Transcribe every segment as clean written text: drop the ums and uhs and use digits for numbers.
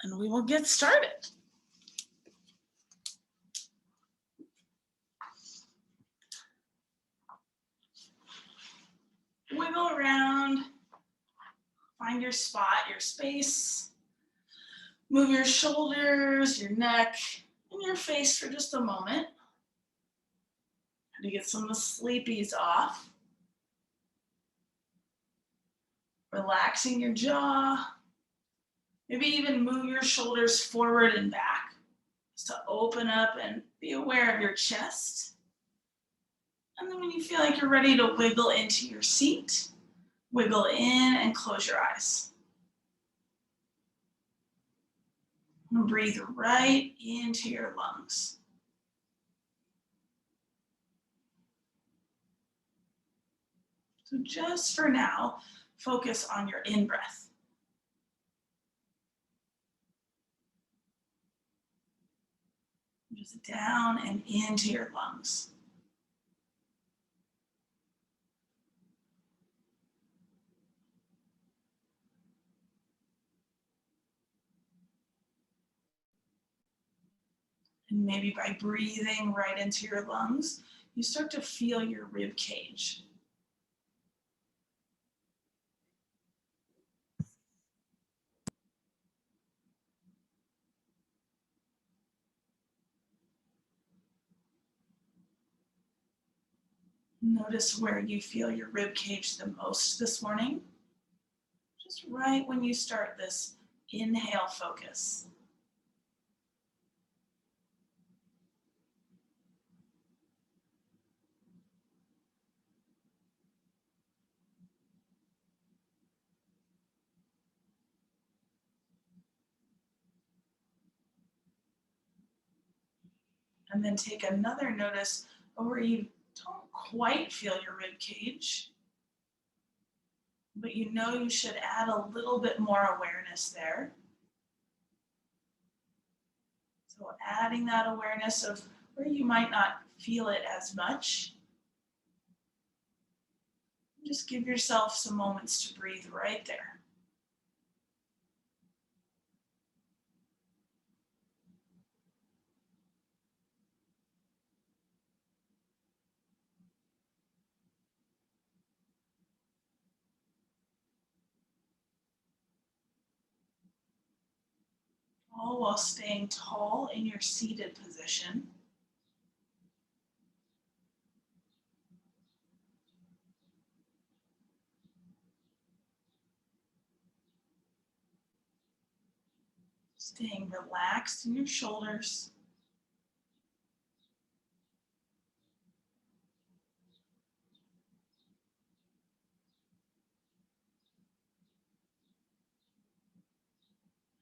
and we will get started. Wiggle around, find your spot, your space. Move your shoulders, your neck, and your face for just a moment. To get some of the sleepies off. Relaxing your jaw. Maybe even move your shoulders forward and back, just to open up and be aware of your chest. And then when you feel like you're ready to wiggle into your seat, wiggle in and close your eyes. And breathe right into your lungs. So just for now, focus on your in-breath. Just down and into your lungs. And maybe by breathing right into your lungs, you start to feel your rib cage. Notice where you feel your rib cage the most this morning. Just right when you start this inhale focus. And then take another notice where you don't quite feel your rib cage, but you know you should add a little bit more awareness there. So adding that awareness of where you might not feel it as much. Just give yourself some moments to breathe right there. All while staying tall in your seated position. Staying relaxed in your shoulders.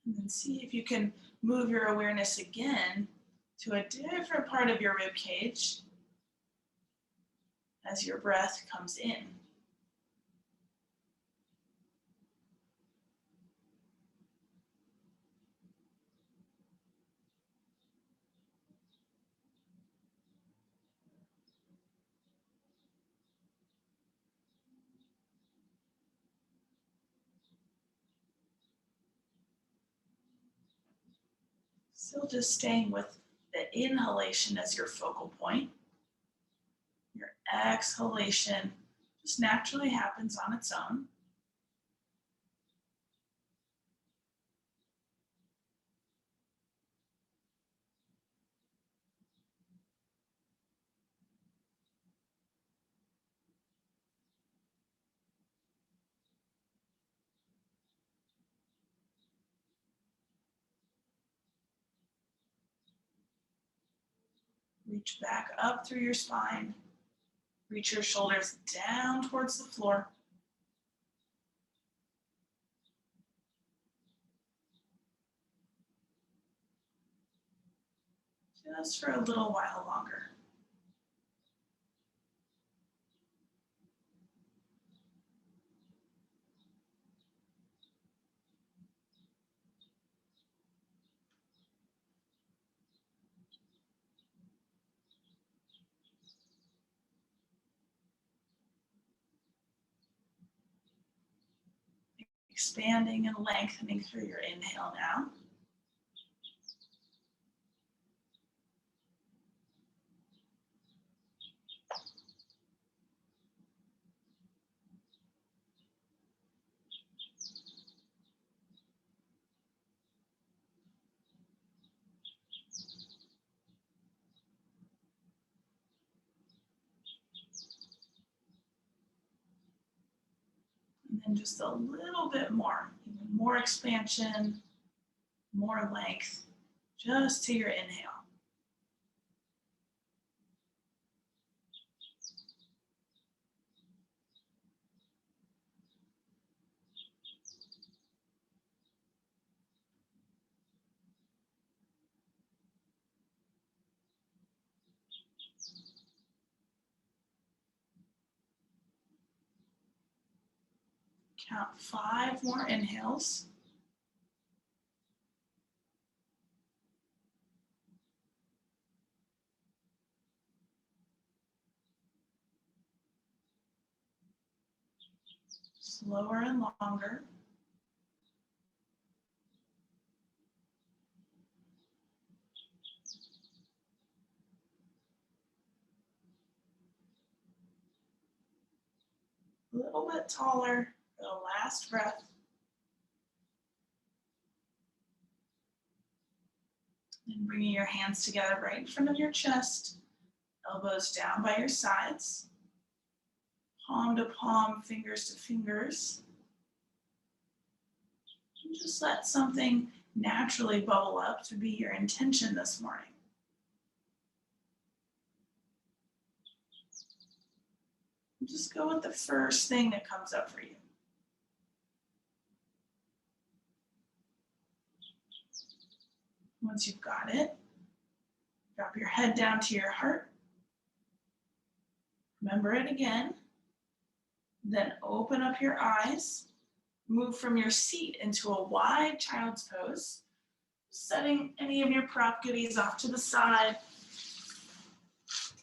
And then see if you can move your awareness again to a different part of your rib cage as your breath comes in. Still just staying with the inhalation as your focal point. Your exhalation just naturally happens on its own. Reach back up through your spine. Reach your shoulders down towards the floor. Just for a little while longer. Expanding and lengthening through your inhale now. And just a little bit more, even more expansion, more length, just to your inhale. Count 5 more inhales. Slower and longer. A little bit taller for the last breath. And bringing your hands together right in front of your chest, elbows down by your sides, palm to palm, fingers to fingers. And just let something naturally bubble up to be your intention this morning. And just go with the first thing that comes up for you. Once you've got it, drop your head down to your heart. Remember it again. Then open up your eyes. Move from your seat into a wide child's pose, setting any of your prop goodies off to the side.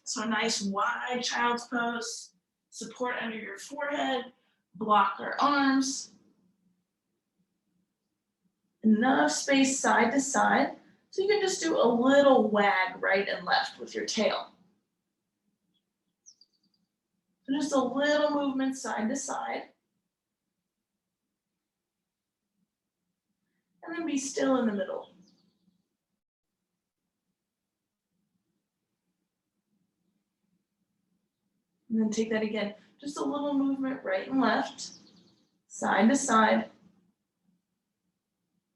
So a nice wide child's pose, support under your forehead, block our arms. Enough space side to side, so you can just do a little wag right and left with your tail. So just a little movement side to side. And then be still in the middle. And then take that again. Just a little movement right and left, side to side.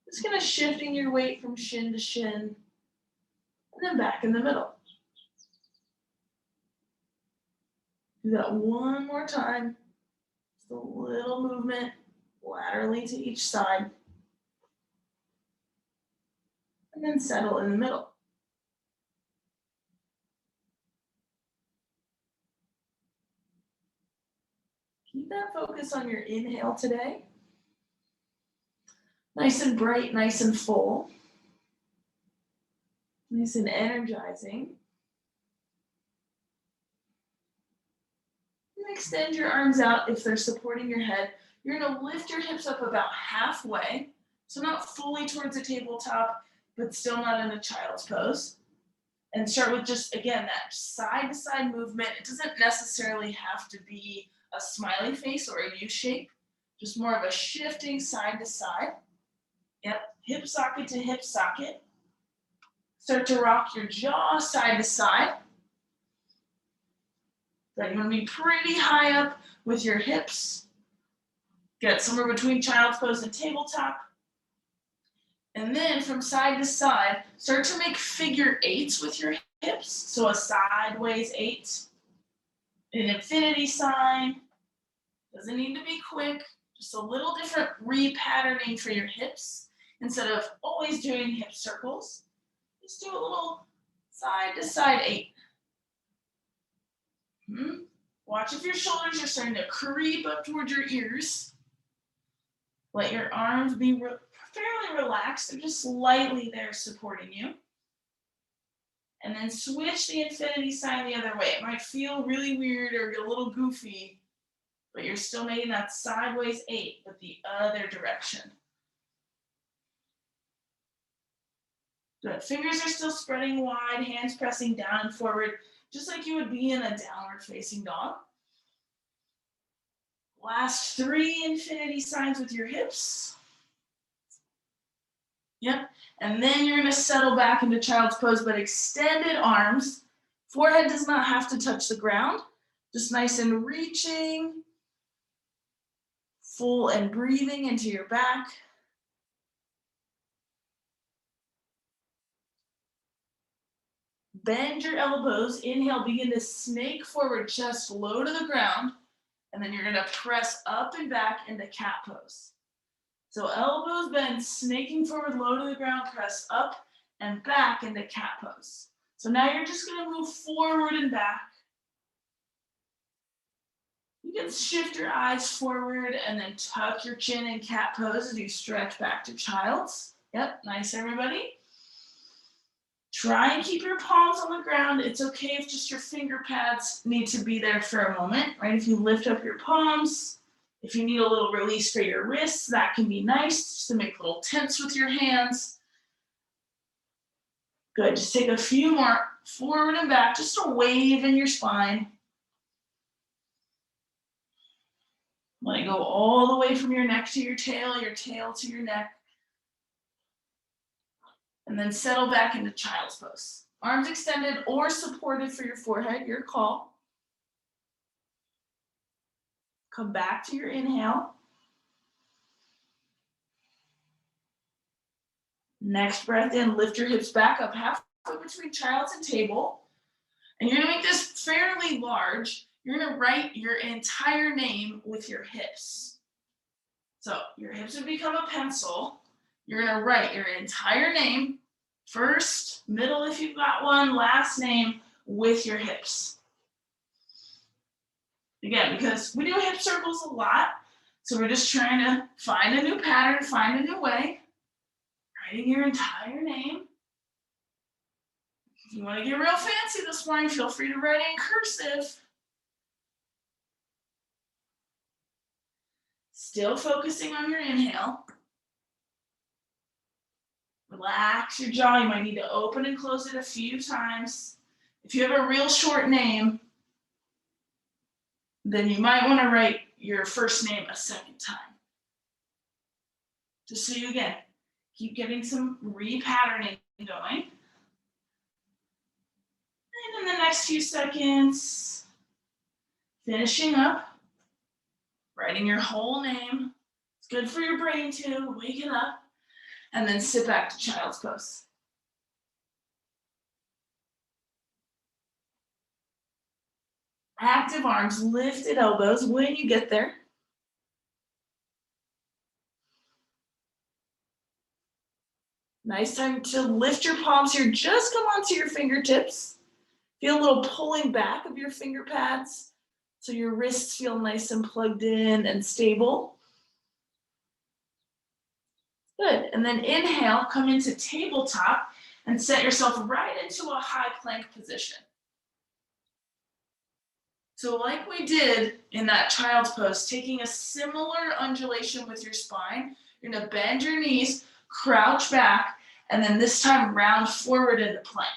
Just kind of shifting your weight from shin to shin, and then back in the middle. Do that one more time. Just a little movement laterally to each side. And then settle in the middle. Keep that focus on your inhale today. Nice and bright, nice and full. Nice and energizing. And extend your arms out if they're supporting your head. You're going to lift your hips up about halfway. So not fully towards the tabletop, but still not in a child's pose. And start with just, again, that side-to-side movement. It doesn't necessarily have to be a smiley face or a U shape, just more of a shifting side to side. Yep, hip socket to hip socket. Start to rock your jaw side to side. Then you want to be pretty high up with your hips. Get somewhere between child's pose and tabletop. And then from side to side, start to make figure eights with your hips. So a sideways 8, an infinity sign. Doesn't need to be quick, just a little different repatterning for your hips. Instead of always doing hip circles, just do a little side to side 8. Watch if your shoulders are starting to creep up towards your ears. Let your arms be fairly relaxed. They're just slightly there supporting you. And then switch the infinity sign the other way. It might feel really weird or a little goofy, but you're still making that sideways 8, but the other direction. Good. Fingers are still spreading wide, hands pressing down and forward, just like you would be in a downward facing dog. Last 3 infinity signs with your hips. Yep. And then you're going to settle back into child's pose, but extended arms. Forehead does not have to touch the ground. Just nice and reaching full and breathing into your back. Bend your elbows. Inhale, begin to snake forward, chest low to the ground. And then you're gonna press up and back into cat pose. So elbows bend, snaking forward, low to the ground, press up and back into cat pose. So now you're just gonna move forward and back. You can shift your eyes forward and then tuck your chin in cat pose as you stretch back to child's. Yep, nice everybody. Try and keep your palms on the ground. It's okay if just your finger pads need to be there for a moment, right? If you lift up your palms, if you need a little release for your wrists, that can be nice, just to make a little tense with your hands. Good, just take a few more forward and back, just a wave in your spine. Let it go all the way from your neck to your tail to your neck. And then settle back into child's pose. Arms extended or supported for your forehead, your call. Come back to your inhale. Next breath in, lift your hips back up halfway between child's and table. And you're gonna make this fairly large. You're gonna write your entire name with your hips. So your hips would become a pencil. You're gonna write your entire name, first, middle if you've got one, last name with your hips. Again, because we do hip circles a lot, so we're just trying to find a new pattern, find a new way. Writing your entire name. If you want to get real fancy this morning, feel free to write in cursive. Still focusing on your inhale. Relax your jaw. You might need to open and close it a few times. If you have a real short name, then you might want to write your first name a second time. Just so you, again, keep getting some repatterning going. And in the next few seconds, finishing up, writing your whole name. It's good for your brain too, wake it up. And then sit back to child's pose. Active arms, lifted elbows when you get there. Nice time to lift your palms here. Just come onto your fingertips. Feel a little pulling back of your finger pads so your wrists feel nice and plugged in and stable. Good, and then inhale, come into tabletop and set yourself right into a high plank position. So like we did in that child's pose, taking a similar undulation with your spine, you're gonna bend your knees, crouch back, and then this time round forward into plank.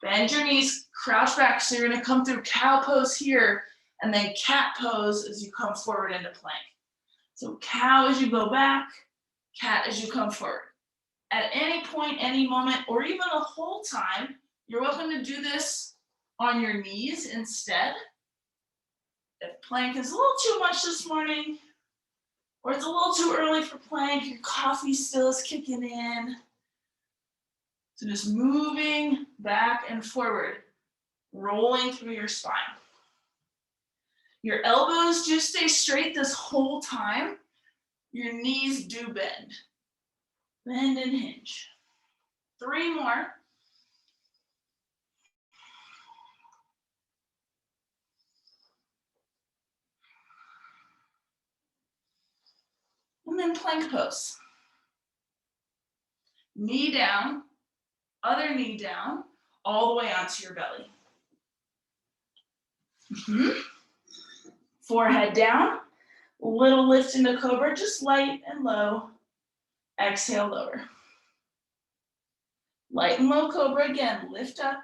Bend your knees, crouch back, so you're gonna come through cow pose here, and then cat pose as you come forward into plank. So cow as you go back, cat as you come forward. At any point, any moment, or even the whole time, you're welcome to do this on your knees instead. If plank is a little too much this morning, or it's a little too early for plank, your coffee still is kicking in. So just moving back and forward, rolling through your spine. Your elbows do stay straight this whole time. Your knees do bend. Bend and hinge. 3 more. And then plank pose. Knee down, other knee down, all the way onto your belly. Forehead down, little lift into cobra, just light and low. Exhale, lower. Light and low cobra again, lift up,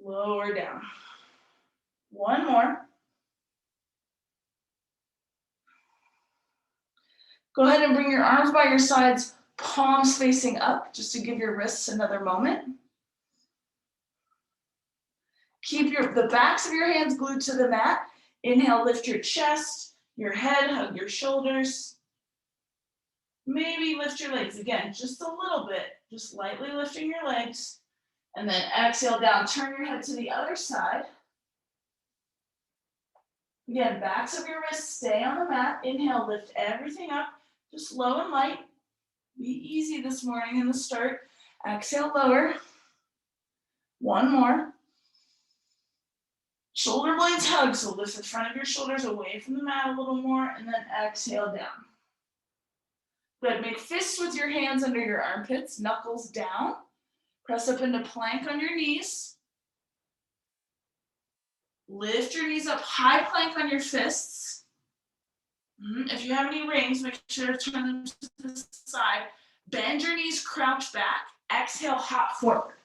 lower down. 1 more. Go ahead and bring your arms by your sides, palms facing up, just to give your wrists another moment. Keep the backs of your hands glued to the mat. Inhale, lift your chest, your head, hug your shoulders. Maybe lift your legs again, just a little bit, just lightly lifting your legs. And then exhale down, turn your head to the other side. Again, backs of your wrists stay on the mat. Inhale, lift everything up, just low and light. Be easy this morning in the start. Exhale, lower. One more. Shoulder blades hug, so lift the front of your shoulders away from the mat a little more, and then exhale down. Good, make fists with your hands under your armpits, knuckles down. Press up into plank on your knees. Lift your knees up, high plank on your fists. If you have any rings, make sure to turn them to the side. Bend your knees, crouch back. Exhale, hop forward.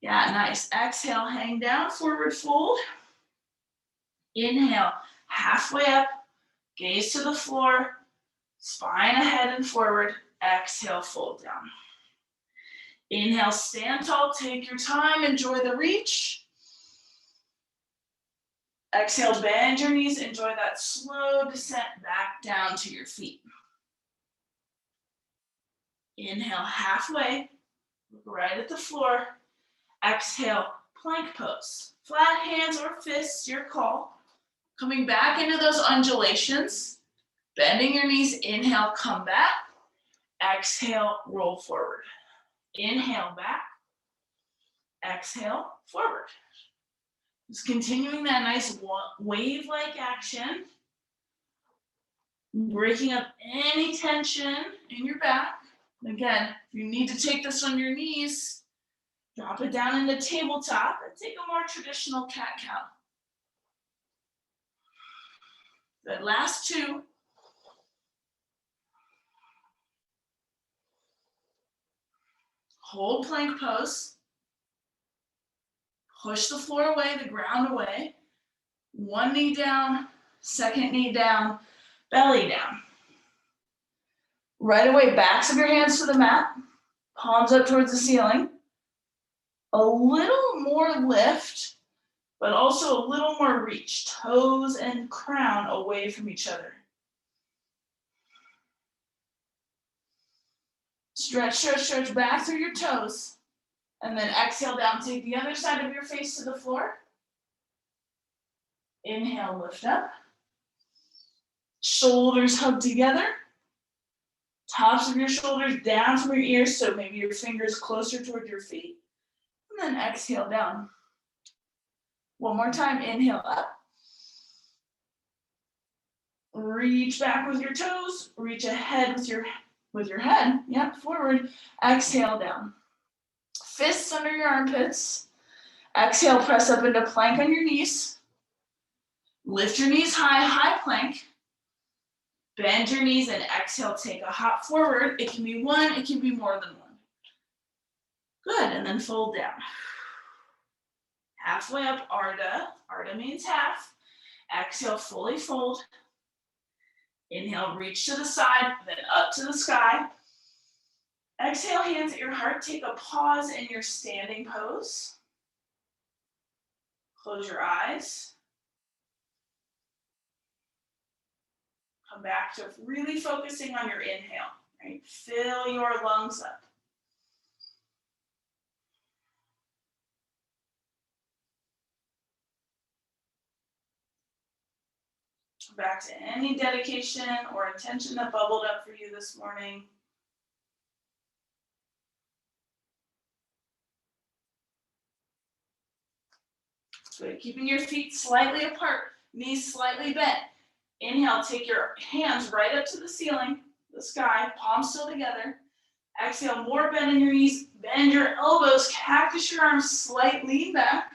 Yeah, nice. Exhale, hang down, forward fold. Inhale, halfway up, gaze to the floor, spine ahead and forward. Exhale, fold down. Inhale, stand tall, take your time, enjoy the reach. Exhale, bend your knees, enjoy that slow descent back down to your feet. Inhale, halfway, look right at the floor. Exhale, plank pose. Flat hands or fists, your call. Coming back into those undulations, bending your knees, inhale, come back. Exhale, roll forward. Inhale, back. Exhale, forward. Just continuing that nice wave-like action. Breaking up any tension in your back. Again, if you need to take this on your knees, drop it down into tabletop and take a more traditional cat-cow. Good, last two. Hold plank pose. Push the floor away, the ground away. One knee down, second knee down, belly down. Right away, backs of your hands to the mat, palms up towards the ceiling. A little more lift, but also a little more reach. Toes and crown away from each other. Stretch, stretch, stretch back through your toes. And then exhale down, take the other side of your face to the floor. Inhale, lift up. Shoulders hug together. Tops of your shoulders down from your ears, so maybe your fingers closer toward your feet. And then exhale down. One more time, inhale up. Reach back with your toes, reach ahead with your head. Yep, forward. Exhale down. Fists under your armpits. Exhale, press up into plank on your knees. Lift your knees high, high plank. Bend your knees and exhale, take a hop forward. It can be one, it can be more than one. Good, and then fold down. Halfway up, Ardha. Ardha means half. Exhale, fully fold. Inhale, reach to the side, then up to the sky. Exhale, hands at your heart. Take a pause in your standing pose. Close your eyes. Come back to really focusing on your inhale, right? Fill your lungs up. Back to any dedication or intention that bubbled up for you this morning. Good, keeping your feet slightly apart, knees slightly bent. Inhale, take your hands right up to the ceiling, the sky, palms still together. Exhale, more bend in your knees, bend your elbows, cactus your arms, slight lean back.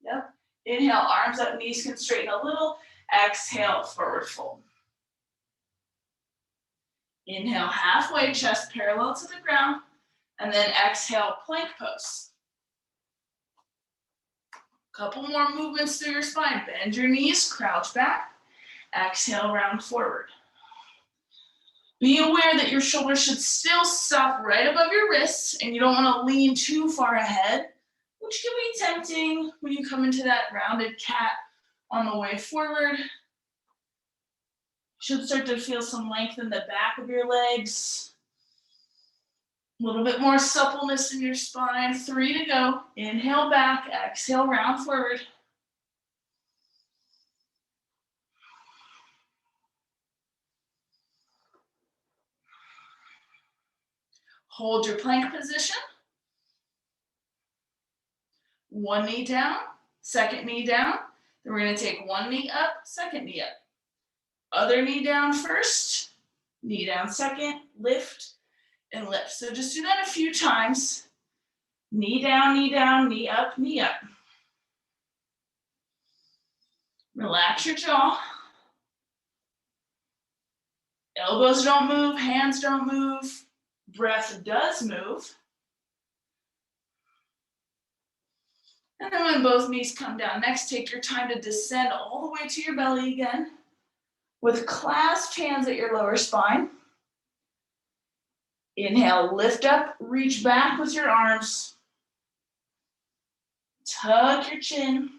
Yep. Inhale, arms up, knees can straighten a little. Exhale, forward fold. Inhale, halfway, chest parallel to the ground. And then exhale, plank pose. Couple more movements through your spine. Bend your knees, crouch back. Exhale, round forward. Be aware that your shoulders should still stop right above your wrists and you don't want to lean too far ahead, which can be tempting when you come into that rounded cat On the way forward, should start to feel some length in the back of your legs. A little bit more suppleness in your spine. 3 to go. Inhale back, exhale, round forward. Hold your plank position. One knee down, second knee down. Then we're gonna take one knee up, second knee up. Other knee down first, knee down second, lift and lift. So just do that a few times. Knee down, knee up, knee up. Relax your jaw. Elbows don't move, hands don't move. Breath does move. And then when both knees come down, next take your time to descend all the way to your belly again with clasped hands at your lower spine. Inhale, lift up, reach back with your arms. Tuck your chin.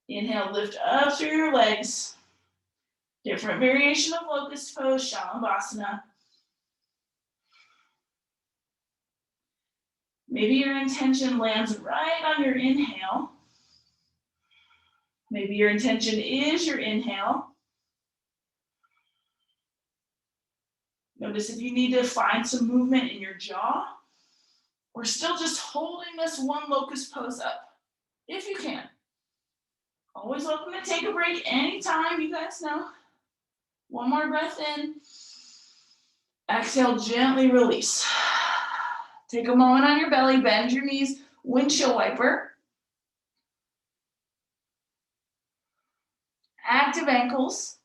Inhale, lift up through your legs. Different variation of locust pose, Shalabhasana. Maybe your intention lands right on your inhale. Maybe your intention is your inhale. Notice if you need to find some movement in your jaw, or still just holding this one locust pose up, if you can. Always welcome to take a break anytime, you guys know. One more breath in. Exhale, gently release. Take a moment on your belly, bend your knees, windshield wiper. Active ankles.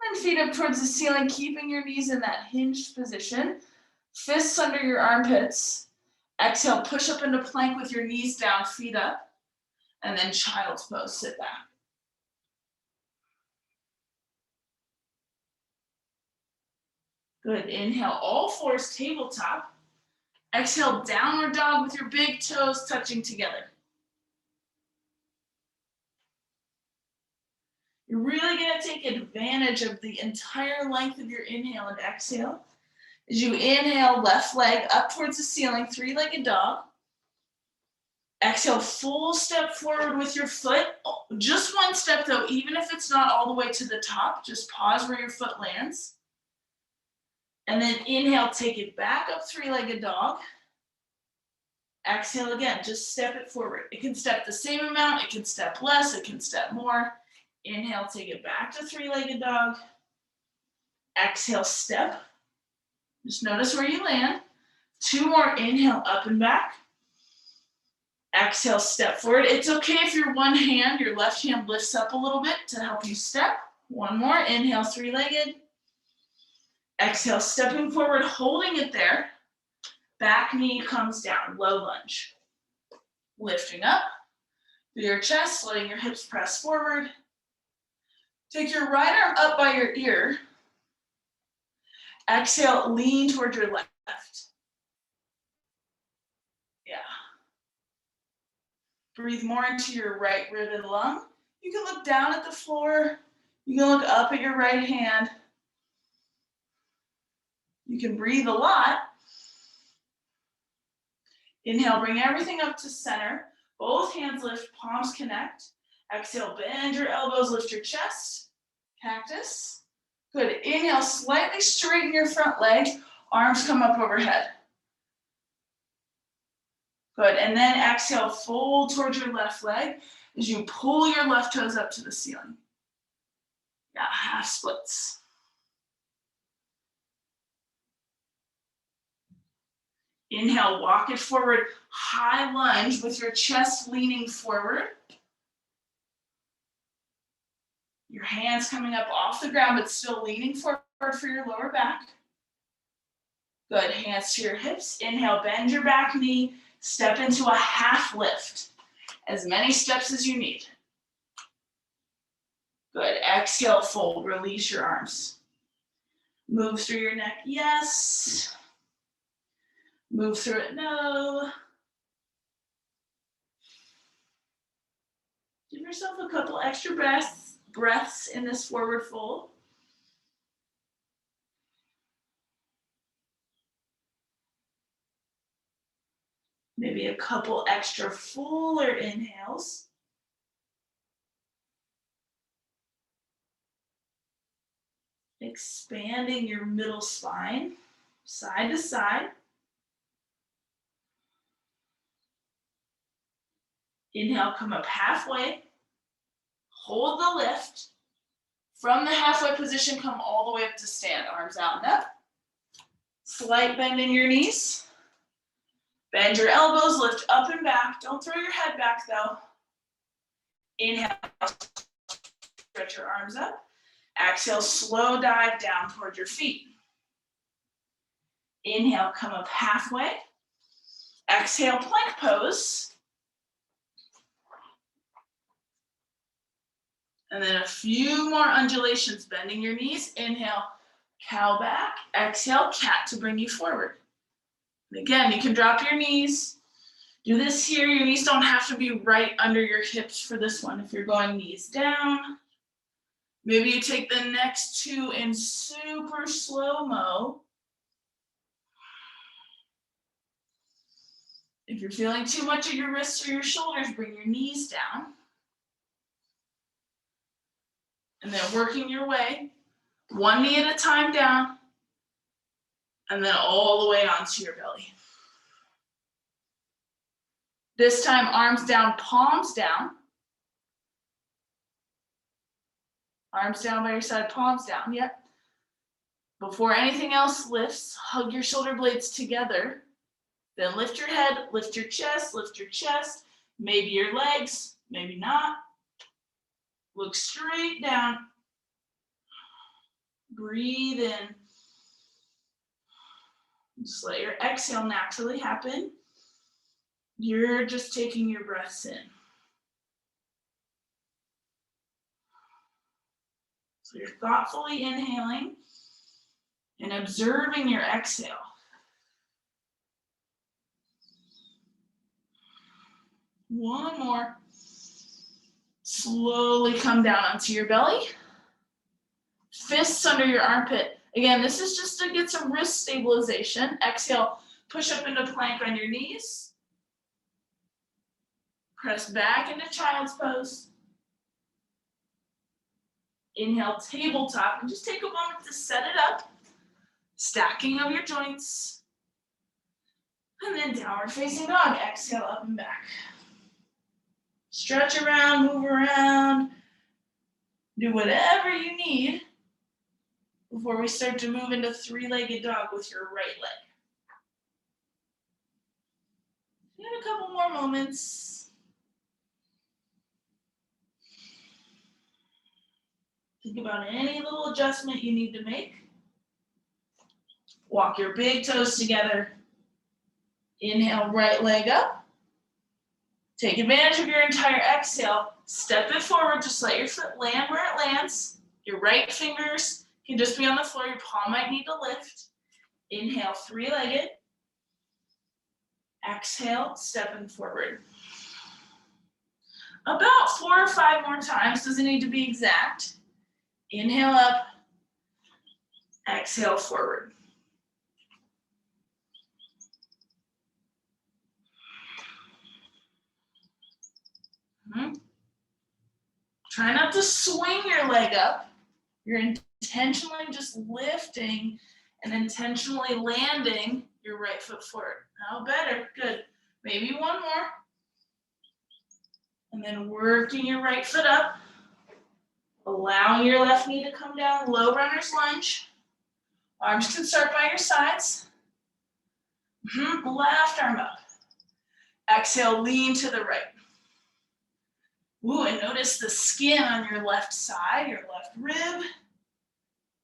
Then feet up towards the ceiling, keeping your knees in that hinged position. Fists under your armpits. Exhale, push up into plank with your knees down, feet up. And then child's pose, sit back. Good, inhale, all fours tabletop. Exhale, downward dog with your big toes touching together. You're really gonna take advantage of the entire length of your inhale and exhale. As you inhale, left leg up towards the ceiling, three-legged dog. Exhale, full step forward with your foot. Just one step though, even if it's not all the way to the top, just pause where your foot lands. And then inhale, take it back up, three-legged dog. Exhale again, just step it forward. It can step the same amount, it can step less, it can step more. Inhale, take it back to three-legged dog. Exhale, step. Just notice where you land. 2 more, inhale, up and back. Exhale, step forward. It's okay if your your left hand lifts up a little bit to help you step. 1 more, inhale, three-legged. Exhale, stepping forward, holding it there. Back knee comes down, low lunge. Lifting up through your chest, letting your hips press forward. Take your right arm up by your ear. Exhale, lean toward your left. Yeah. Breathe more into your right rib and lung. You can look down at the floor. You can look up at your right hand. You can breathe a lot. Inhale, bring everything up to center. Both hands lift, palms connect. Exhale, bend your elbows, lift your chest. Cactus. Good. Inhale, slightly straighten your front leg. Arms come up overhead. Good. And then exhale, fold towards your left leg as you pull your left toes up to the ceiling. Yeah, half splits. Inhale, walk it forward, high lunge with your chest leaning forward. Your hands coming up off the ground, but still leaning forward for your lower back. Good, hands to your hips. Inhale, bend your back knee, step into a half lift. As many steps as you need. Good, exhale, fold, release your arms. Move through your neck, yes. Move through it, no. Give yourself a couple extra breaths in this forward fold. Maybe a couple extra fuller inhales. Expanding your middle spine, side to side. Inhale, come up halfway. Hold the lift. From the halfway position, come all the way up to stand. Arms out and up. Slight bend in your knees. Bend your elbows, lift up and back. Don't throw your head back though. Inhale, stretch your arms up. Exhale, slow dive down toward your feet. Inhale, come up halfway. Exhale, plank pose. And then a few more undulations, bending your knees. Inhale, cow back. Exhale, cat to bring you forward. And again, you can drop your knees. Do this here. Your knees don't have to be right under your hips for this one. If you're going knees down, maybe you take the next two in super slow-mo. If you're feeling too much of your wrists or your shoulders, bring your knees down. And then working your way, one knee at a time down, and then all the way onto your belly. This time, arms down, palms down. Arms down by your side, palms down, yep. Before anything else lifts, hug your shoulder blades together. Then lift your head, lift your chest, maybe your legs, maybe not. Look straight down. Breathe in. Just let your exhale naturally happen. You're just taking your breaths in. So you're thoughtfully inhaling and observing your exhale. One more. Slowly come down onto your belly. Fists under your armpit. Again, this is just to get some wrist stabilization. Exhale, push up into plank on your knees. Press back into child's pose. Inhale, tabletop, and just take a moment to set it up. Stacking of your joints. And then downward facing dog. Exhale, up and back. Stretch around, move around. Do whatever you need before we start to move into three-legged dog with your right leg. You have a couple more moments. Think about any little adjustment you need to make. Walk your big toes together. Inhale, right leg up. Take advantage of your entire exhale. Step it forward, just let your foot land where it lands. Your right fingers can just be on the floor. Your palm might need to lift. Inhale, three-legged. Exhale, stepping forward. About 4 or 5 more times, doesn't need to be exact. Inhale up, exhale forward. Try not to swing your leg up. You're intentionally just lifting and intentionally landing your right foot forward. Now better, good. Maybe one more. And then working your right foot up. Allowing your left knee to come down, low runner's lunge. Arms can start by your sides. Left arm up. Exhale, lean to the right. Ooh, and notice the skin on your left side, your left rib,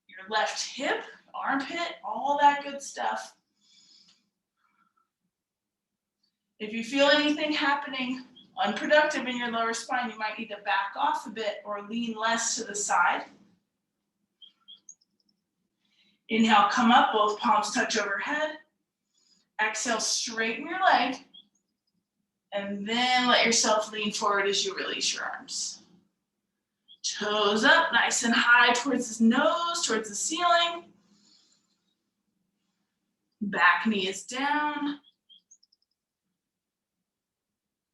your left hip, armpit, all that good stuff. If you feel anything happening unproductive in your lower spine, you might need to back off a bit or lean less to the side. Inhale, come up, both palms touch overhead. Exhale, straighten your leg. And then let yourself lean forward as you release your arms. Toes up, nice and high towards the nose, towards the ceiling. Back knee is down.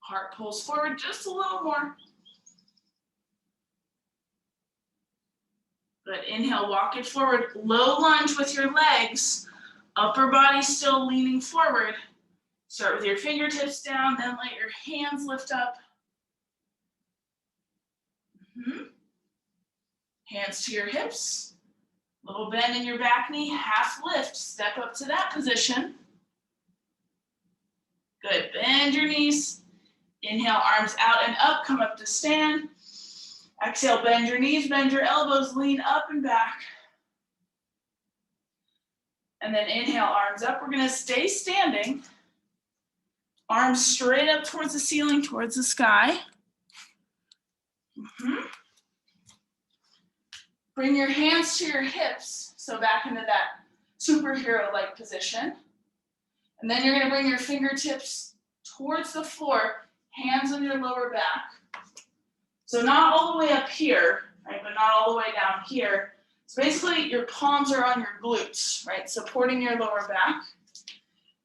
Heart pulls forward just a little more. Good, inhale, walk it forward. Low lunge with your legs. Upper body still leaning forward. Start with your fingertips down, then let your hands lift up. Hands to your hips. Little bend in your back knee, half lift. Step up to that position. Good, bend your knees. Inhale, arms out and up, come up to stand. Exhale, bend your knees, bend your elbows, lean up and back. And then inhale, arms up. We're gonna stay standing. Arms straight up towards the ceiling, towards the sky. Bring your hands to your hips, so back into that superhero-like position. And then you're gonna bring your fingertips towards the floor, hands on your lower back. So not all the way up here, right, but not all the way down here. So basically your palms are on your glutes, right, supporting your lower back.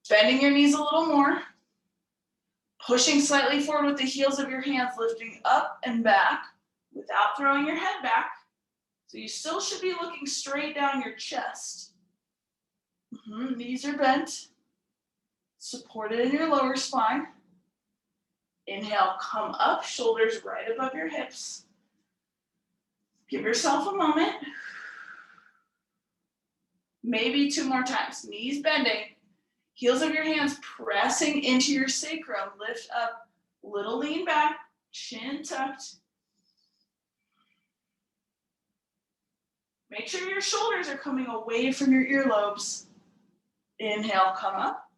Bending your knees a little more. Pushing slightly forward with the heels of your hands, lifting up and back without throwing your head back. So you still should be looking straight down your chest. Knees are bent, supported in your lower spine. Inhale, come up, shoulders right above your hips. Give yourself a moment. Maybe 2 more times. Knees bending, heels of your hands pressing into your sacrum. Lift up, little lean back, chin tucked. Make sure your shoulders are coming away from your earlobes. Inhale, come up.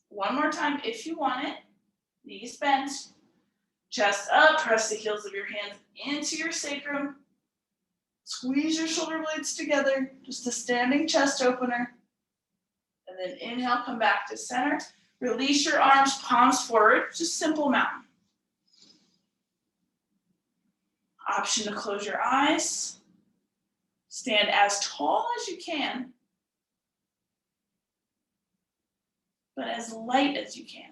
1 more time if you want it. Knees bent, chest up, press the heels of your hands into your sacrum. Squeeze your shoulder blades together, just a standing chest opener. And then inhale, come back to center. Release your arms, palms forward, just simple mountain. Option to close your eyes. Stand as tall as you can, but as light as you can.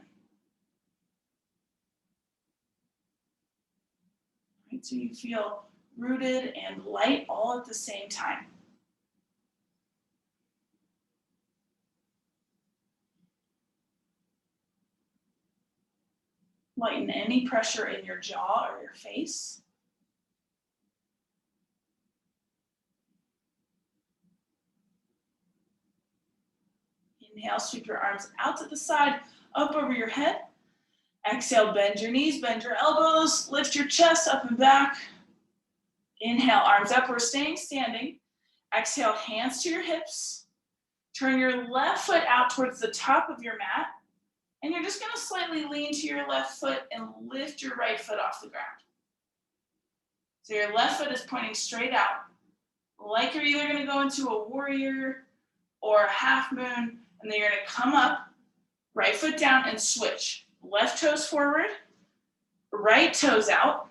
Right, so you feel rooted and light all at the same time. Lighten any pressure in your jaw or your face. Inhale, sweep your arms out to the side, up over your head. Exhale, bend your knees, bend your elbows, lift your chest up and back. Inhale, arms up, we're staying standing. Exhale, hands to your hips. Turn your left foot out towards the top of your mat. And you're just gonna slightly lean to your left foot and lift your right foot off the ground. So your left foot is pointing straight out, like you're either gonna go into a warrior or a half moon, and then you're gonna come up, right foot down and switch. Left toes forward, right toes out.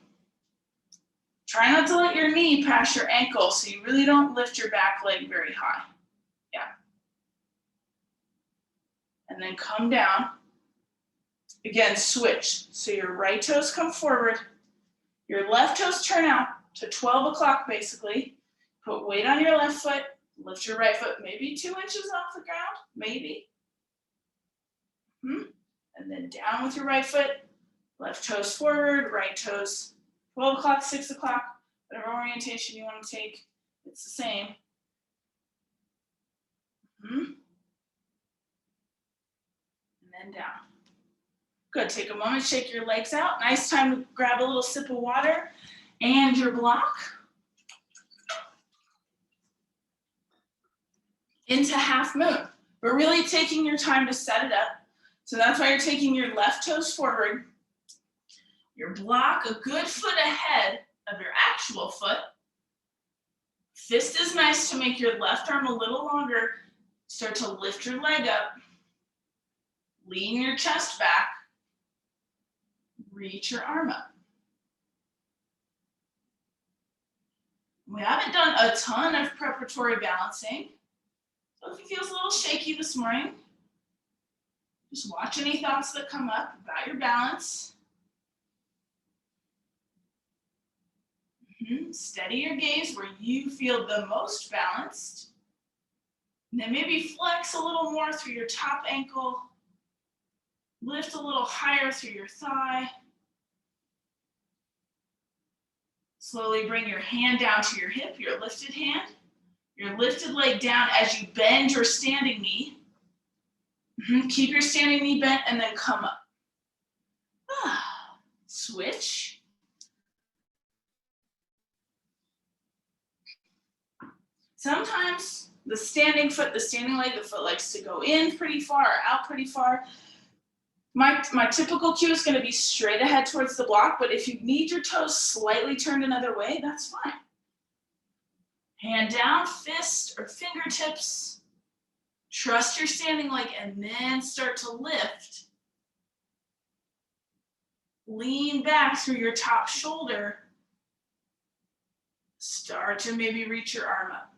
Try not to let your knee pass your ankle so you really don't lift your back leg very high. Yeah. And then come down. Again, switch. So your right toes come forward, your left toes turn out to 12 o'clock basically. Put weight on your left foot, lift your right foot maybe 2 inches off the ground, maybe. And then down with your right foot, left toes forward, right toes 12 o'clock, 6 o'clock, whatever orientation you want to take, it's the same. And then down. Good, take a moment, shake your legs out. Nice time to grab a little sip of water and your block. Into half moon. We're really taking your time to set it up. So that's why you're taking your left toes forward, your block a good foot ahead of your actual foot. Fist is nice to make your left arm a little longer. Start to lift your leg up. Lean your chest back. reach your arm up. We haven't done a ton of preparatory balancing. So if it feels a little shaky this morning, just watch any thoughts that come up about your balance. Steady your gaze where you feel the most balanced. And then maybe flex a little more through your top ankle. Lift a little higher through your thigh. Slowly bring your hand down to your hip, your lifted hand. Your lifted leg down as you bend your standing knee. Keep your standing knee bent and then come up. Switch. Sometimes the standing foot, the standing leg, the foot likes to go in pretty far or out pretty far. My typical cue is going to be straight ahead towards the block, but if you need your toes slightly turned another way, that's fine. Hand down, fist or fingertips. Trust your standing leg and then start to lift. Lean back through your top shoulder. Start to maybe reach your arm up.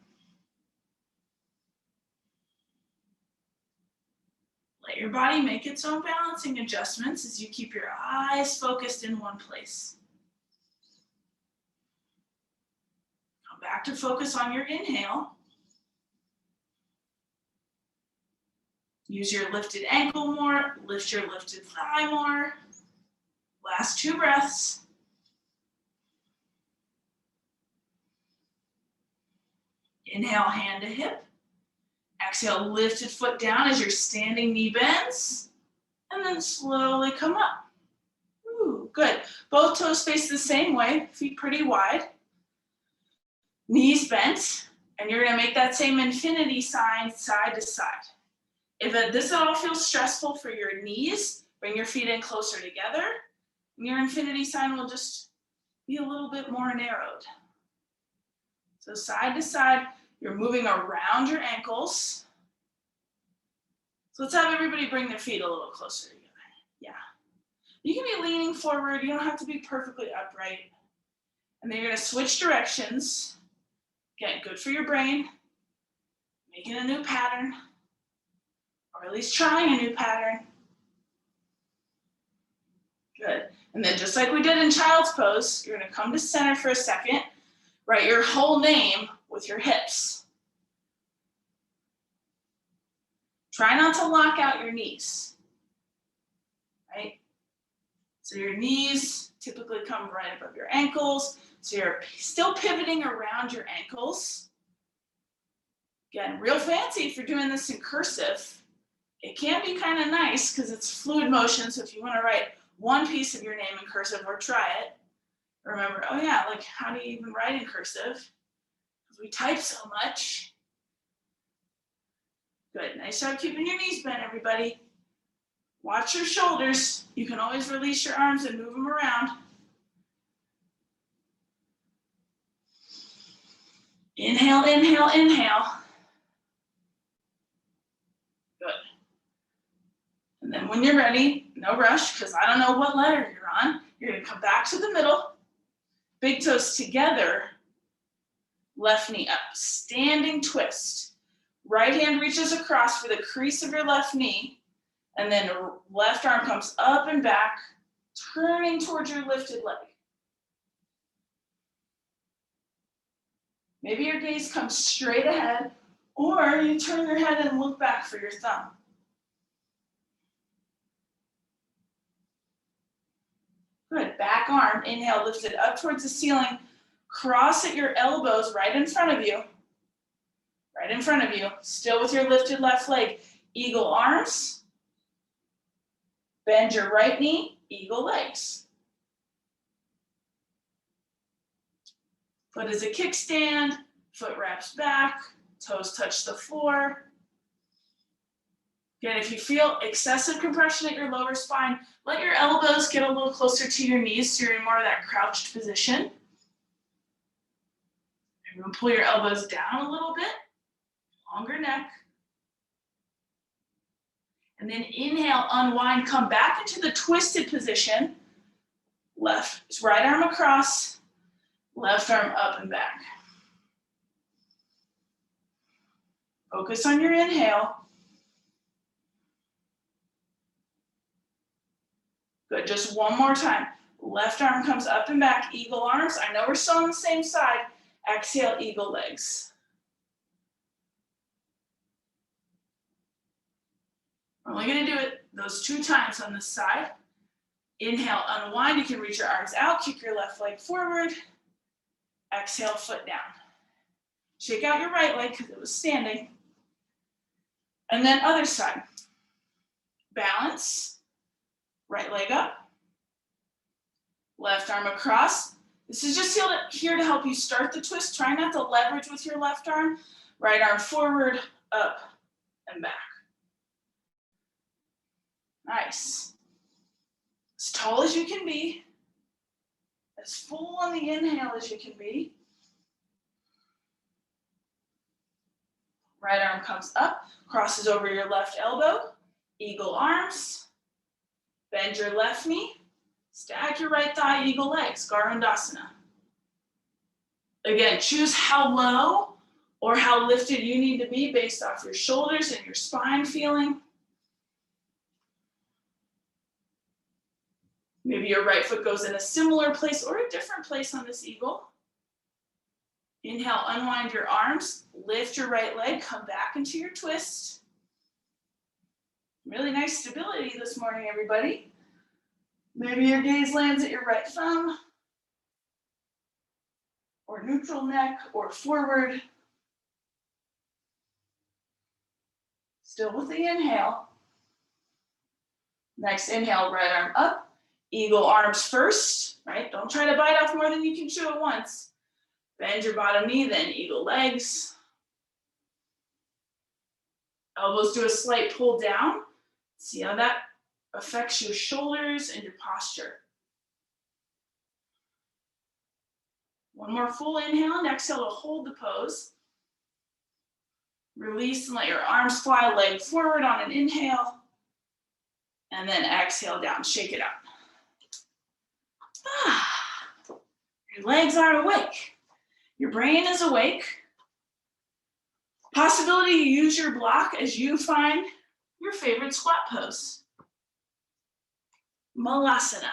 Let your body make its own balancing adjustments as you keep your eyes focused in one place. Come back to focus on your inhale. Use your lifted ankle more, lift your lifted thigh more. Last 2 breaths. Inhale, hand to hip. Exhale, lifted foot down as your standing knee bends. And then slowly come up. Ooh, good. Both toes face the same way, feet pretty wide. Knees bent. And you're going to make that same infinity sign side to side. If this at all feels stressful for your knees, bring your feet in closer together. And your infinity sign will just be a little bit more narrowed. So side to side, you're moving around your ankles. So let's have everybody bring their feet a little closer together. Yeah. You can be leaning forward. You don't have to be perfectly upright. And then you're going to switch directions. Again, good for your brain. Making a new pattern. Or at least trying a new pattern. Good. And then just like we did in child's pose, you're going to come to center for a second. Write your whole name with your hips. Try not to lock out your knees. Right? So your knees typically come right above your ankles. So you're still pivoting around your ankles. Again, real fancy if you're doing this in cursive. It can be kind of nice because it's fluid motion. So if you want to write one piece of your name in cursive or try it, remember, oh yeah, like how do you even write in cursive? Because we type so much. Good, nice job keeping your knees bent, everybody. Watch your shoulders. You can always release your arms and move them around. Inhale, inhale, inhale. Good. And then when you're ready, no rush, because I don't know what letter you're on. You're going to come back to the middle. Big toes together. Left knee up. Standing twist. Right hand reaches across for the crease of your left knee. And then left arm comes up and back, turning towards your lifted leg. Maybe your gaze comes straight ahead, or you turn your head and look back for your thumb. Good, back arm, inhale, lift it up towards the ceiling. Cross at your elbows right in front of you. Right in front of you, still with your lifted left leg. Eagle arms. Bend your right knee, eagle legs. Foot is a kickstand, foot wraps back, toes touch the floor. Again, if you feel excessive compression at your lower spine, let your elbows get a little closer to your knees so you're in more of that crouched position. And we'll pull your elbows down a little bit, longer neck. And then inhale, unwind, come back into the twisted position. right arm across, left arm up and back. Focus on your inhale. Good, just one more time. Left arm comes up and back, eagle arms. I know we're still on the same side. Exhale, eagle legs. We're only gonna do it those 2 times on this side. Inhale, unwind. You can reach your arms out, kick your left leg forward. Exhale, foot down. Shake out your right leg because it was standing. And then other side. Balance. Right leg up. Left arm across. This is just here to help you start the twist. Try not to leverage with your left arm. Right arm forward, up, and back. Nice. As tall as you can be. As full on the inhale as you can be. Right arm comes up, crosses over your left elbow. Eagle arms. Bend your left knee. Stack your right thigh, eagle legs, Garudasana. Again, choose how low or how lifted you need to be based off your shoulders and your spine feeling. Maybe your right foot goes in a similar place or a different place on this eagle. Inhale, unwind your arms, lift your right leg, come back into your twist. Really nice stability this morning, everybody. Maybe your gaze lands at your right thumb, or neutral neck, or forward. Still with the inhale. Next inhale, right arm up. Eagle arms first, right? Don't try to bite off more than you can chew at once. Bend your bottom knee, then eagle legs. Elbows do a slight pull down. See how that affects your shoulders and your posture. One more full inhale and exhale to hold the pose. Release and let your arms fly, leg forward on an inhale. And then exhale down, shake it out. Your legs are awake. Your brain is awake. Possibility to use your block as you find your favorite squat pose. Malasana.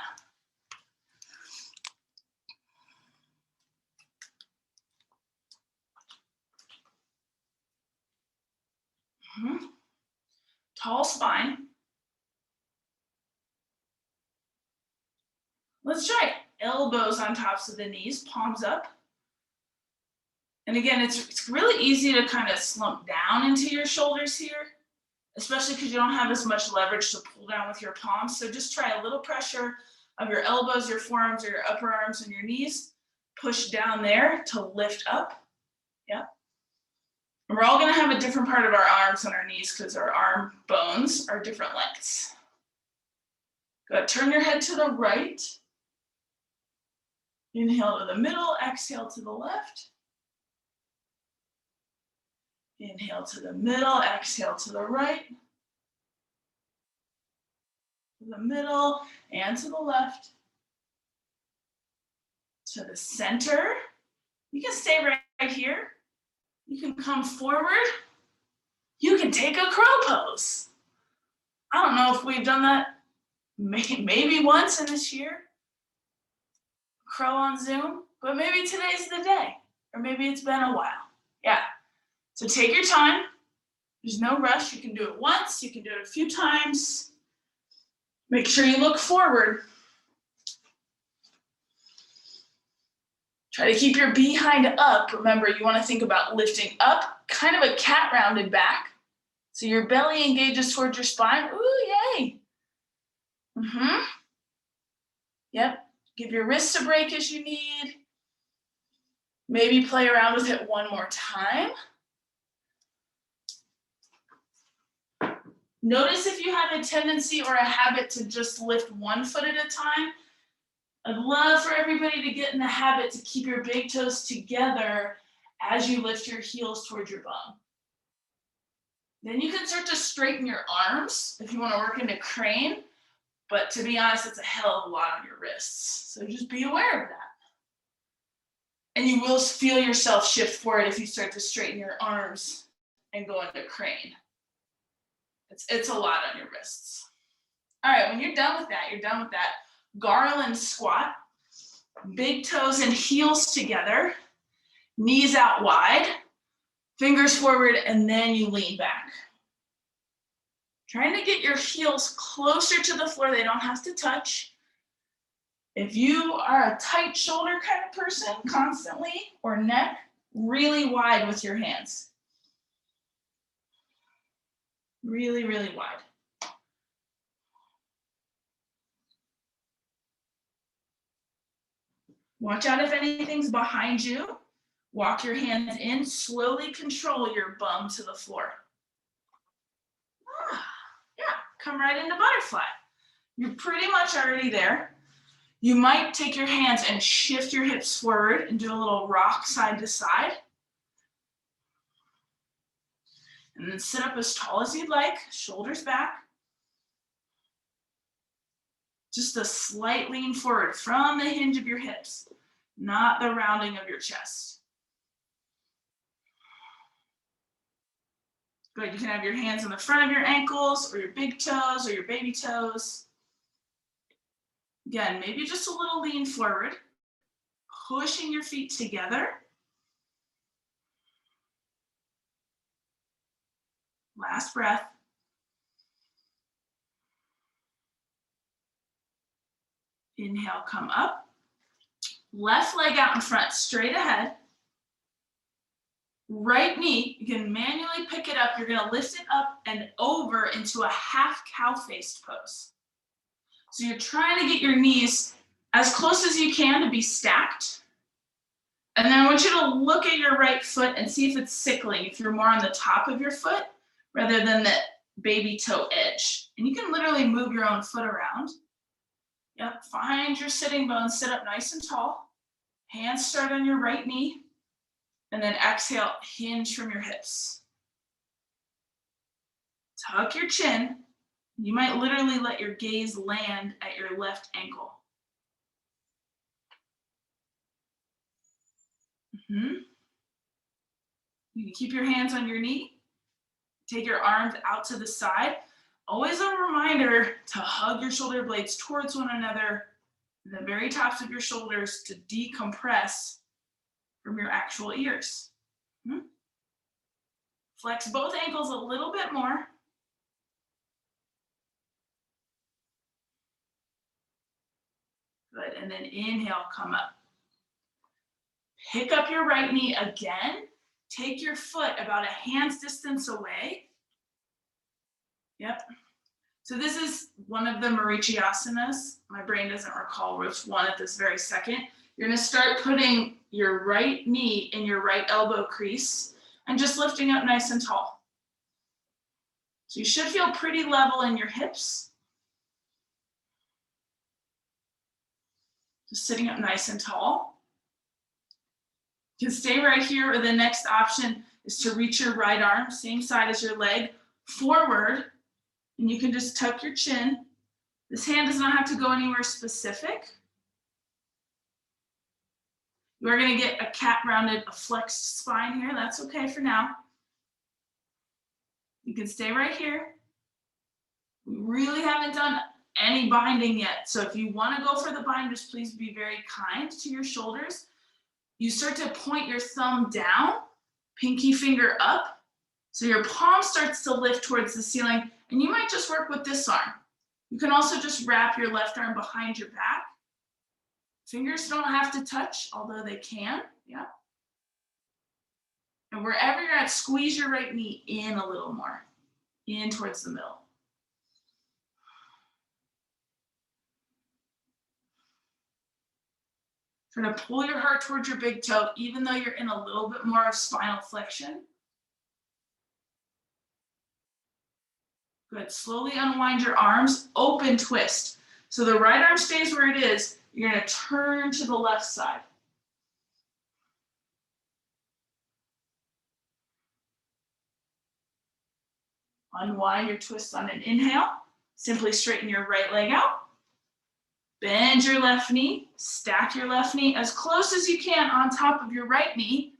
Tall spine. Let's try it. Elbows on tops of the knees, palms up. And again, it's really easy to kind of slump down into your shoulders here, especially because you don't have as much leverage to pull down with your palms. So just try a little pressure of your elbows, your forearms, or your upper arms and your knees. Push down there to lift up. Yep. And we're all gonna have a different part of our arms and our knees because our arm bones are different lengths. Good, turn your head to the right. Inhale to the middle, exhale to the left. Inhale to the middle, exhale to the right. To the middle and to the left. To the center. You can stay right here. You can come forward. You can take a crow pose. I don't know if we've done that maybe once in this year. Crow on Zoom, but maybe today's the day, or maybe it's been a while. Yeah. So take your time. There's no rush. You can do it once. You can do it a few times. Make sure you look forward. Try to keep your behind up. Remember, you want to think about lifting up, kind of a cat rounded back. So your belly engages towards your spine. Ooh, yay. Yep. Give your wrists a break as you need. Maybe play around with it one more time. Notice if you have a tendency or a habit to just lift one foot at a time. I'd love for everybody to get in the habit to keep your big toes together as you lift your heels towards your bum. Then you can start to straighten your arms if you want to work into crane, But to be honest, it's a hell of a lot on your wrists. So just be aware of that. And you will feel yourself shift forward if you start to straighten your arms and go into crane. It's a lot on your wrists. All right, when you're done with that, Garland squat, big toes and heels together, knees out wide, fingers forward, and then you lean back. Trying to get your heels closer to the floor. They don't have to touch. If you are a tight shoulder kind of person constantly, or neck, really wide with your hands. Really, really wide. Watch out if anything's behind you. Walk your hands in, slowly control your bum to the floor. Yeah, come right into butterfly. You're pretty much already there. You might take your hands and shift your hips forward and do a little rock side to side. And then sit up as tall as you'd like, shoulders back. Just a slight lean forward from the hinge of your hips, not the rounding of your chest. Good, you can have your hands in the front of your ankles or your big toes or your baby toes. Again, maybe just a little lean forward, pushing your feet together. Last breath. Inhale, come up. Left leg out in front, straight ahead. Right knee, you can manually pick it up. You're gonna lift it up and over into a half cow-faced pose. So you're trying to get your knees as close as you can to be stacked. And then I want you to look at your right foot and see if it's sickling, if you're more on the top of your foot rather than the baby toe edge. And you can literally move your own foot around. Yep, find your sitting bones, sit up nice and tall. Hands start on your right knee. And then exhale, hinge from your hips. Tuck your chin. You might literally let your gaze land at your left ankle. You can keep your hands on your knee. Take your arms out to the side. Always a reminder to hug your shoulder blades towards one another, the very tops of your shoulders to decompress from your actual ears. Flex both ankles a little bit more. Good, and then inhale, come up. Pick up your right knee again. Take your foot about a hand's distance away. Yep. So this is one of the Marichiasanas. My brain doesn't recall which one at this very second. You're gonna start putting your right knee in your right elbow crease and just lifting up nice and tall. So you should feel pretty level in your hips. Just sitting up nice and tall. You can stay right here, or the next option is to reach your right arm, same side as your leg, forward, and you can just tuck your chin. This hand does not have to go anywhere specific. You are gonna get a cat rounded, a flexed spine here. That's okay for now. You can stay right here. We really haven't done any binding yet. So if you wanna go for the binders, please be very kind to your shoulders. You start to point your thumb down, pinky finger up. So your palm starts to lift towards the ceiling, and you might just work with this arm. You can also just wrap your left arm behind your back. Fingers don't have to touch, although they can, yeah. And wherever you're at, squeeze your right knee in a little more, in towards the middle. Try to pull your heart towards your big toe, even though you're in a little bit more of spinal flexion. Good, slowly unwind your arms, open twist. So the right arm stays where it is, you're gonna turn to the left side. Unwind your twist on an inhale, Simply straighten your right leg out. Bend your left knee, stack your left knee as close as you can on top of your right knee.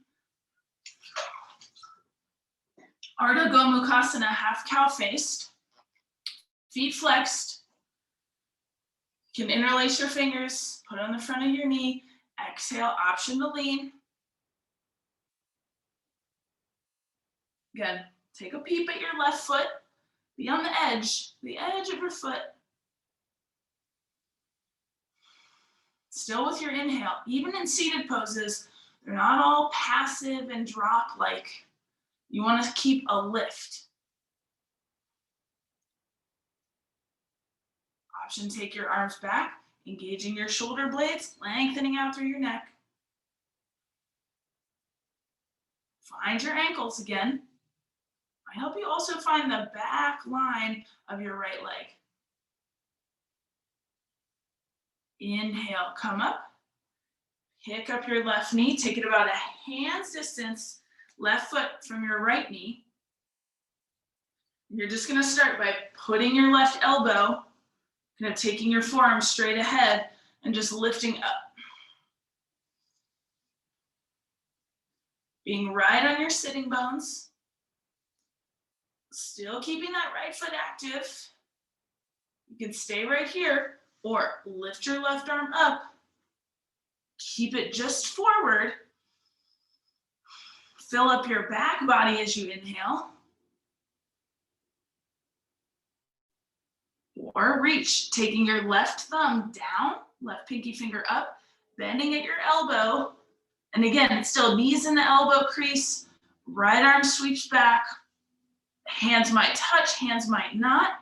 Ardha Gomukhasana, half cow faced. Feet flexed. You can interlace your fingers, put on the front of your knee. Exhale, option to lean. Again, take a peep at your left foot. Be on the edge of your foot. Still with your inhale. Even in seated poses, they're not all passive and drop-like. You want to keep a lift. Option, take your arms back, engaging your shoulder blades, lengthening out through your neck. Find your ankles again. I help you also find the back line of your right leg. Inhale, come up. Pick up your left knee, take it about a hand's distance, left foot from your right knee. You're just gonna start by putting your left elbow, kind of taking your forearm straight ahead and just lifting up. Being right on your sitting bones. Still keeping that right foot active. You can stay right here or lift your left arm up. Keep it just forward. Fill up your back body as you inhale. Or reach, taking your left thumb down, left pinky finger up, bending at your elbow. And again, it's still knees in the elbow crease, right arm sweeps back. Hands might touch, hands might not.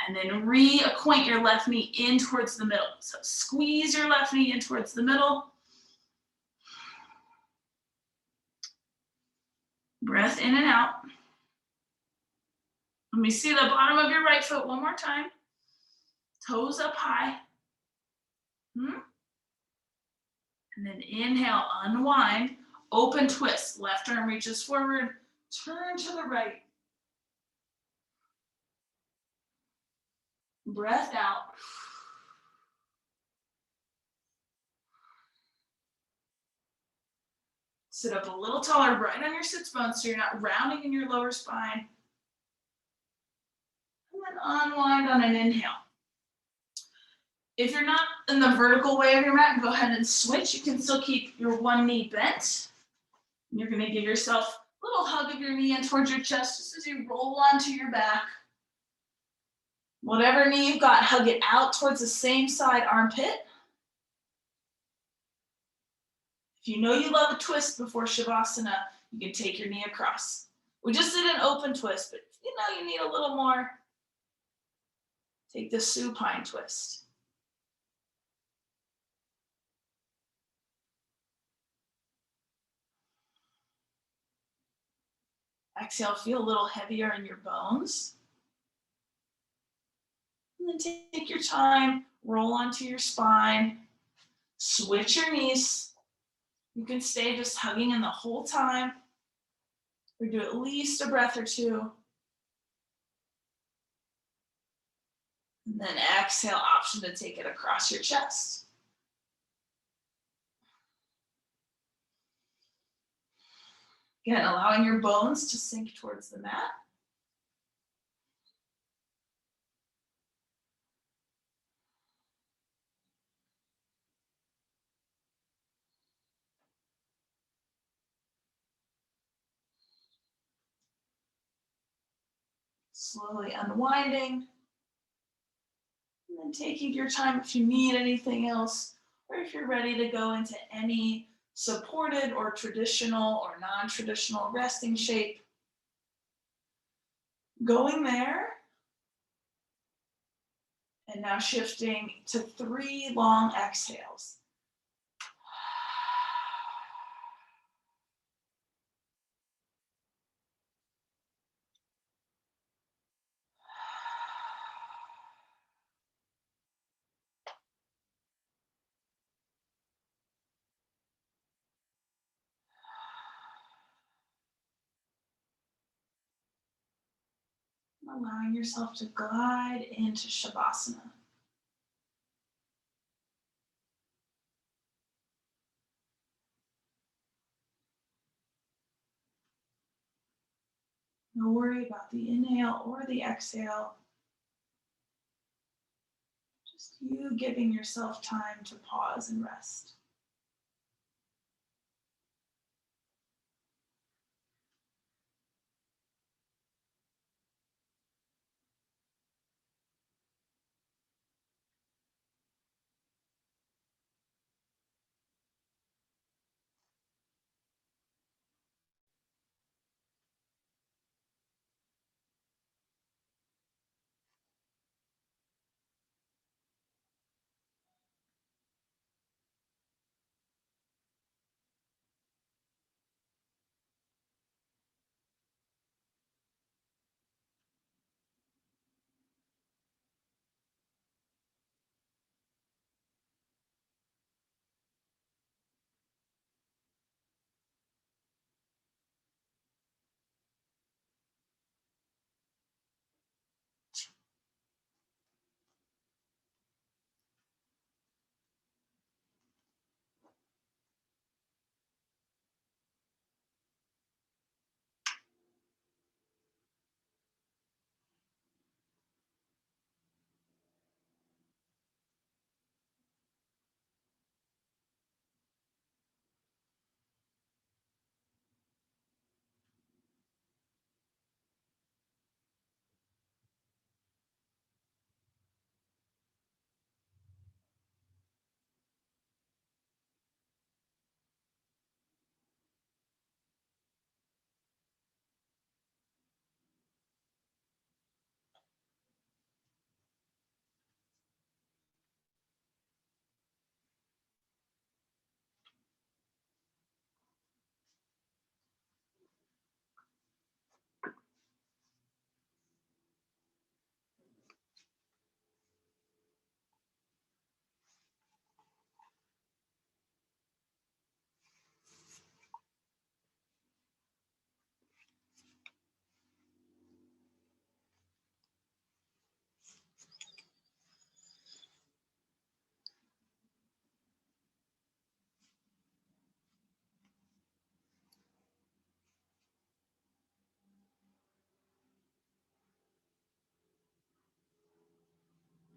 And then reacquaint your left knee in towards the middle. So squeeze your left knee in towards the middle. Breath in and out. Let me see the bottom of your right foot one more time. Toes up high. And then inhale, unwind, open twist. Left arm reaches forward, turn to the right. Breath out. Sit up a little taller, right on your sits bones so you're not rounding in your lower spine. And then unwind on an inhale. If you're not in the vertical way of your mat, go ahead and switch. You can still keep your one knee bent. You're gonna give yourself a little hug of your knee in towards your chest just as you roll onto your back. Whatever knee you've got, hug it out towards the same side armpit. If you know you love a twist before Shavasana, you can take your knee across. We just did an open twist, but if you know you need a little more, take the supine twist. Exhale, feel a little heavier in your bones. And then take your time, roll onto your spine, switch your knees. You can stay just hugging in the whole time, or do at least a breath or two. And then exhale, option to take it across your chest. Again, allowing your bones to sink towards the mat. Slowly unwinding. And then taking your time if you need anything else, or if you're ready to go into any supported or traditional or non-traditional resting shape. Going there. And now shifting to 3 long exhales. allowing yourself to glide into Shavasana. No worry about the inhale or the exhale. Just you giving yourself time to pause and rest.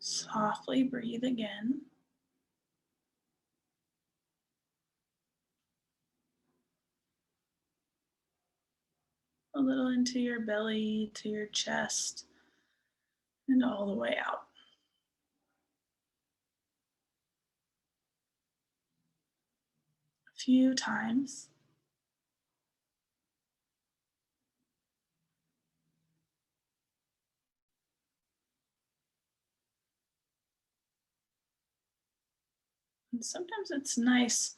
Softly breathe again. A little into your belly, to your chest, and all the way out. A few times. And sometimes it's nice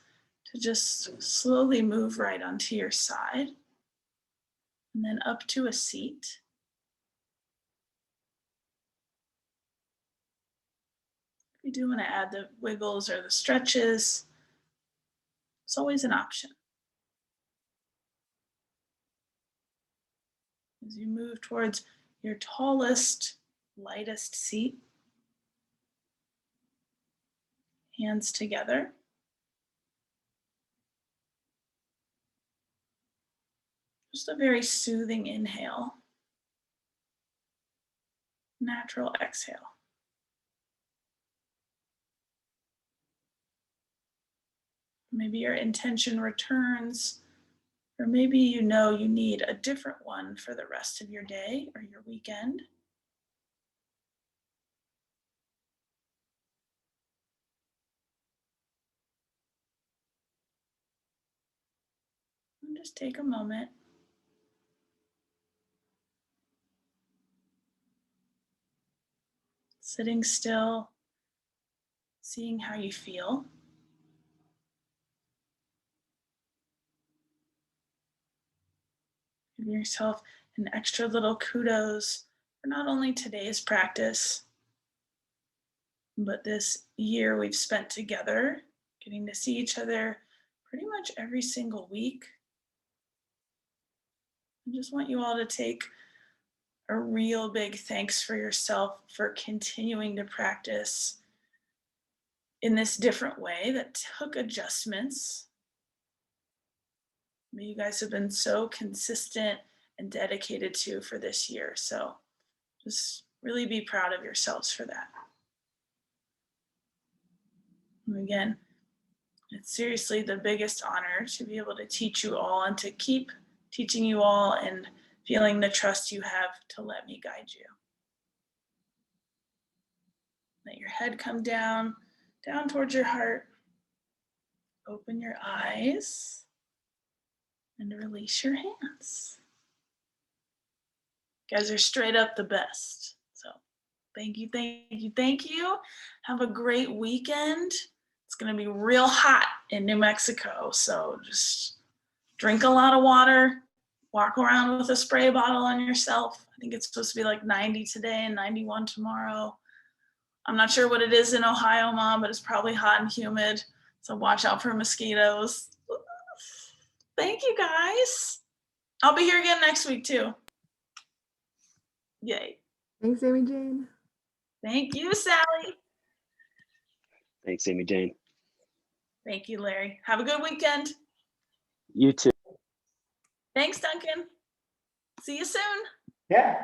to just slowly move right onto your side and then up to a seat. If you do want to add the wiggles or the stretches, it's always an option. As you move towards your tallest, lightest seat, hands together. Just a very soothing inhale, natural exhale. Maybe your intention returns, or maybe you know you need a different one for the rest of your day or your weekend. And just take a moment. Sitting still, seeing how you feel. Give yourself an extra little kudos for not only today's practice, but this year we've spent together, getting to see each other pretty much every single week. I just want you all to take a real big thanks for yourself for continuing to practice in this different way that took adjustments. You guys have been so consistent and dedicated to for this year. So just really be proud of yourselves for that. And again, it's seriously the biggest honor to be able to teach you all and to keep teaching you all and feeling the trust you have to let me guide you. Let your head come down towards your heart. Open your eyes and release your hands. You guys are straight up the best. So thank you, thank you, thank you. Have a great weekend. It's gonna be real hot in New Mexico, so just drink a lot of water, walk around with a spray bottle on yourself. I think it's supposed to be like 90 today and 91 tomorrow. I'm not sure what it is in Ohio, Mom, but it's probably hot and humid, so watch out for mosquitoes. Thank you, guys. I'll be here again next week, too. Yay. Thanks, Amy Jane. Thank you, Sally. Thanks, Amy Jane. Thank you, Larry. Have a good weekend. You too. Thanks, Duncan. See you soon. Yeah.